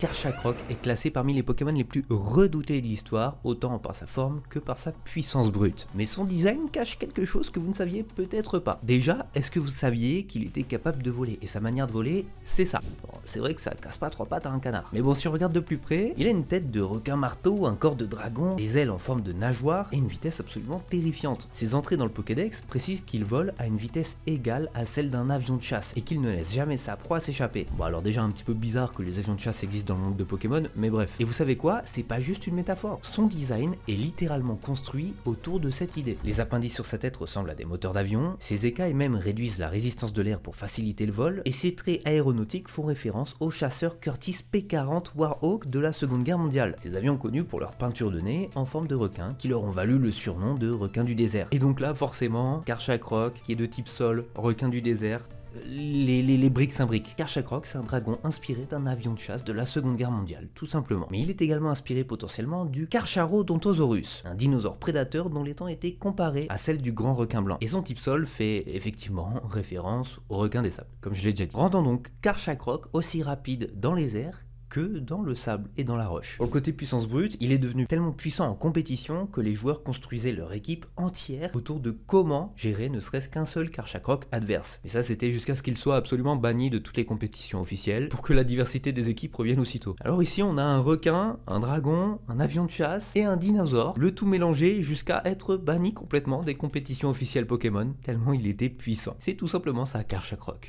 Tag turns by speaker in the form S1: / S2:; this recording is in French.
S1: Karchakrok est classé parmi les Pokémon les plus redoutés de l'histoire, autant par sa forme que par sa puissance brute. Mais son design cache quelque chose que vous ne saviez peut-être pas. Déjà, est-ce que vous saviez qu'il était capable de voler? Et sa manière de voler, c'est ça. Bon, c'est vrai que ça casse pas trois pattes à un canard. Mais bon, si on regarde de plus près, il a une tête de requin marteau, un corps de dragon, des ailes en forme de nageoire et une vitesse absolument terrifiante. Ses entrées dans le Pokédex précisent qu'il vole à une vitesse égale à celle d'un avion de chasse et qu'il ne laisse jamais sa proie s'échapper. Bon, alors déjà un petit peu bizarre que les avions de chasse existent dans le monde de Pokémon, mais bref. Et vous savez quoi? C'est pas juste une métaphore. Son design est littéralement construit autour de cette idée. Les appendices sur sa tête ressemblent à des moteurs d'avion, ses écailles même réduisent la résistance de l'air pour faciliter le vol, et ses traits aéronautiques font référence au chasseur Curtis P-40 Warhawk de la Seconde Guerre mondiale. Ces avions connus pour leur peinture de nez en forme de requin, qui leur ont valu le surnom de requin du désert. Et donc là, forcément, Karchakrok, qui est de type sol, requin du désert, les briques s'imbriquent. Karchakrok, c'est un dragon inspiré d'un avion de chasse de la Seconde Guerre mondiale, tout simplement. Mais il est également inspiré potentiellement du Carcharodontosaurus, un dinosaure prédateur dont les dents étaient comparées à celles du grand requin blanc. Et son type sol fait effectivement référence au requin des sables, comme je l'ai déjà dit. Rendant donc Karchakrok aussi rapide dans les airs que dans le sable et dans la roche. Pour le côté puissance brute, il est devenu tellement puissant en compétition que les joueurs construisaient leur équipe entière autour de comment gérer ne serait-ce qu'un seul Karchakrok adverse. Et ça, c'était jusqu'à ce qu'il soit absolument banni de toutes les compétitions officielles pour que la diversité des équipes revienne aussitôt. Alors ici, on a un requin, un dragon, un avion de chasse et un dinosaure, le tout mélangé jusqu'à être banni complètement des compétitions officielles Pokémon, tellement il était puissant. C'est tout simplement ça, Karchakrok.